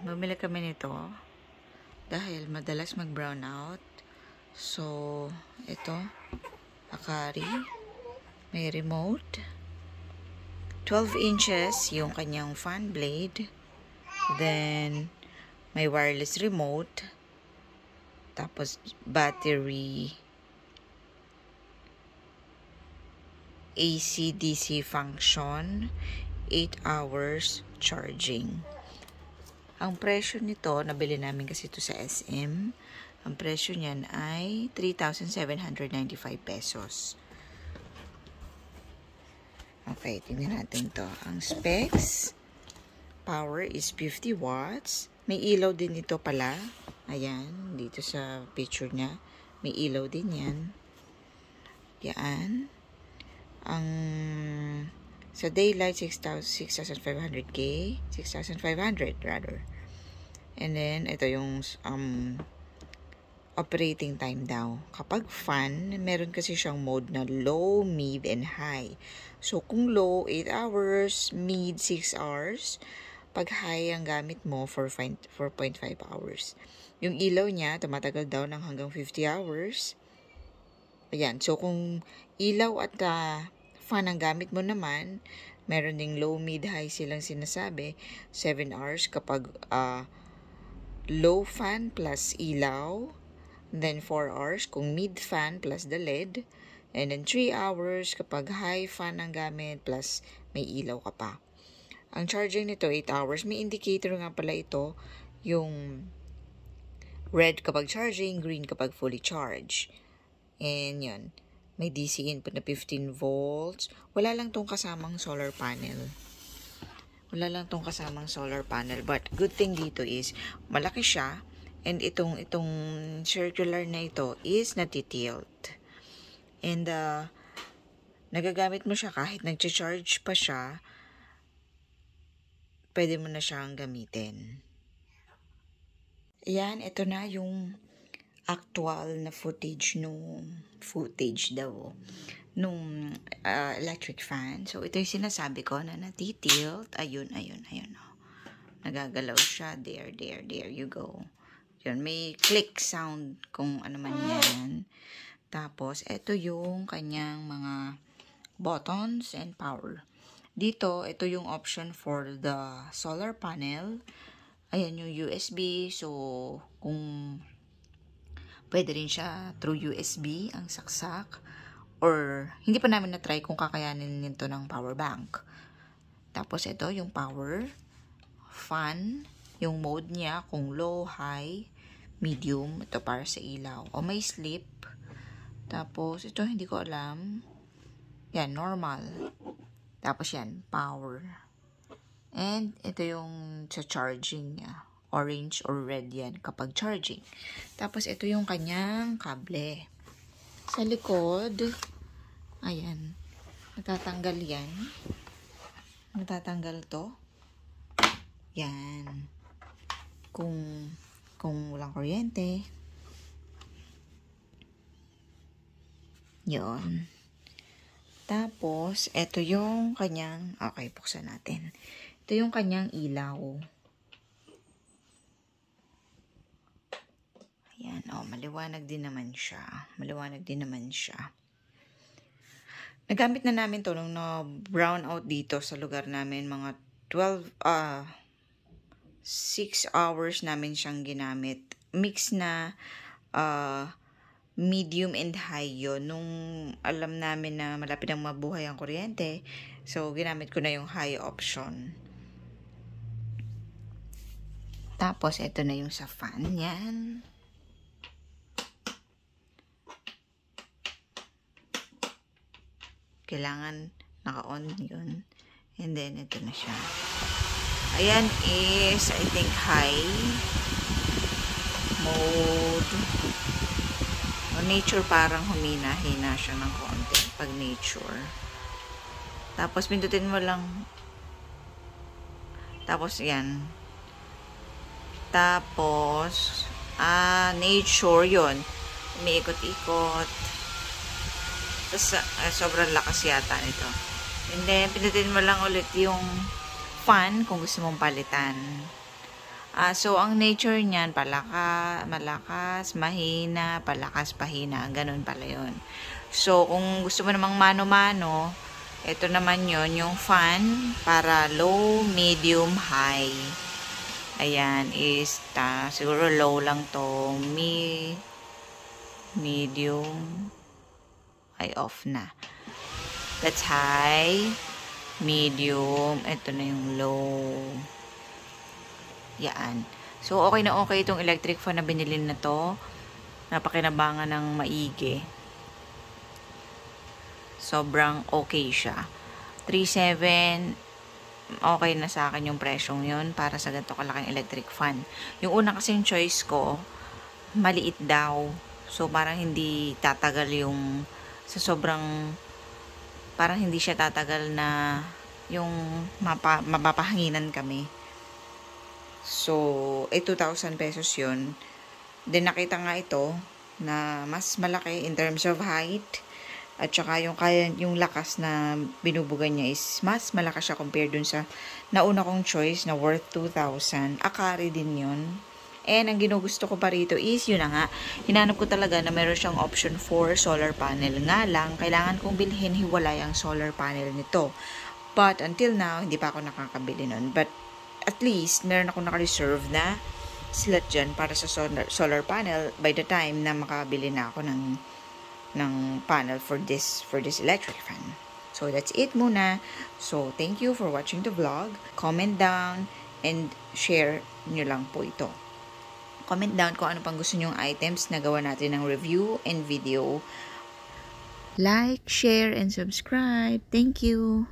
Bumili kami nito dahil madalas mag-brown out. So, ito, Akari, may remote, 12 inches yung kanyang fan blade, then may wireless remote, tapos battery, AC-DC function, 8 hours charging. Ang presyo nito, nabili namin kasi ito sa SM. Ang presyo niyan ay 3,795 pesos. Okay, tingnan natin to. Ang specs, power is 50 watts. May ilaw din ito pala. Ayan, dito sa picture niya. May ilaw din yan. Yan. Ang sa daylight, 6,500K. 6,500 rather. And then, ito yung operating time daw. Kapag fan, meron kasi siyang mode na low, mid, and high. So, kung low, 8 hours, mid, 6 hours. Pag high, ang gamit mo, 4.5 hours. Yung ilaw niya, tumatagal daw ng hanggang 50 hours. Ayan. So, kung ilaw at fan ang gamit mo naman, meron ding low, mid, high silang sinasabi. 7 hours kapag low fan plus ilaw. Then 4 hours kung mid fan plus the LED. And then 3 hours kapag high fan ang gamit plus may ilaw ka pa. Ang charging nito 8 hours. May indicator nga pala ito. Yung red kapag charging, green kapag fully charged. And yun. May DC input na 15 volts. Wala lang tong kasamang solar panel. But good thing dito is, malaki siya. And itong circular na ito is natitilt. And nagagamit mo siya kahit nag-charge pa siya. Pwede mo na siyang gamitin. Ayan, ito na yung actual na footage nung electric fan. So, ito yung sinasabi ko na natitilt. Ayun. Oh. Nagagalaw siya. There you go. Yun, may click sound kung ano man yan. Tapos, ito yung kanyang mga buttons and power. Dito, ito yung option for the solar panel. Ayan yung USB. So, kung pwede rin siya through USB, ang saksak. Or, hindi pa namin na-try kung kakayanin nito ng power bank. Tapos, ito yung power. Fan. Yung mode niya, kung low, high, medium. Ito para sa ilaw. O may sleep. Tapos, ito hindi ko alam. Yan, normal. Tapos yan, power. And, ito yung sa charging niya. Orange or red yan kapag charging. Tapos, ito yung kanyang kable. Sa likod, ayan, natatanggal yan. Natatanggal to. Yan. Kung walang kuryente. Yun. Tapos, ito yung kanyang, okay, buksan natin. Ito yung kanyang ilaw. Ayan, maliwanag din naman siya. Nagamit na namin to nung na-brown out dito sa lugar namin. Mga 6 hours namin siyang ginamit. Mix na medium and high yun. Nung alam namin na malapit nang mabuhay ang kuryente, so ginamit ko na yung high option. Tapos, ito na yung sa fan. Yan. Kailangan naka-on yun. And then, ito na siya. Ayan is, I think, high mode. O, nature parang humina-hina siya ng konti. Pag nature. Tapos, pindutin mo lang. Tapos, yan. Tapos, nature yun. Umiikot-ikot. Tapos, sobrang lakas yata nito. And then, pindutin mo lang ulit yung fan kung gusto mong palitan. So, ang nature niyan, malakas, mahina, palakas, pahina. Ganun pala yun. So, kung gusto mo namang mano-mano, ito naman yon yung fan para low, medium, high. Ayan, is siguro low lang to. Medium, ay off na. That's high, medium, ito na yung low. Yan. So, okay na okay itong electric fan na binili na to. Napakinabangan ng maigi. Sobrang okay siya. 3.7, okay na sa akin yung presyong yun para sa ganito kalaking electric fan. Yung una kasing choice ko, maliit daw. So, parang hindi tatagal yung sa sobrang parang hindi siya tatagal na yung mapapahanginan kami. So, 2,000 pesos yun. Then, nakita nga ito na mas malaki in terms of height. At saka yung lakas na binubugan niya is mas malakas siya compared dun sa nauna kong choice na worth 2,000. Akari din yun. And ang ginugusto ko pa rito is, yun na nga, hinanap ko talaga na meron siyang option for solar panel. Nga lang, kailangan kong bilhin hiwalay ang solar panel nito. But until now, hindi pa ako nakakabili nun. But at least, meron ako naka-reserve na slot dyan para sa solar panel by the time na makabili na ako ng panel for this electric fan. So, that's it muna. So, thank you for watching the vlog. Comment down and share nyo lang po ito. Comment down kung ano pang gusto nyong items na gawa natin ng review and video. Like, share, and subscribe. Thank you!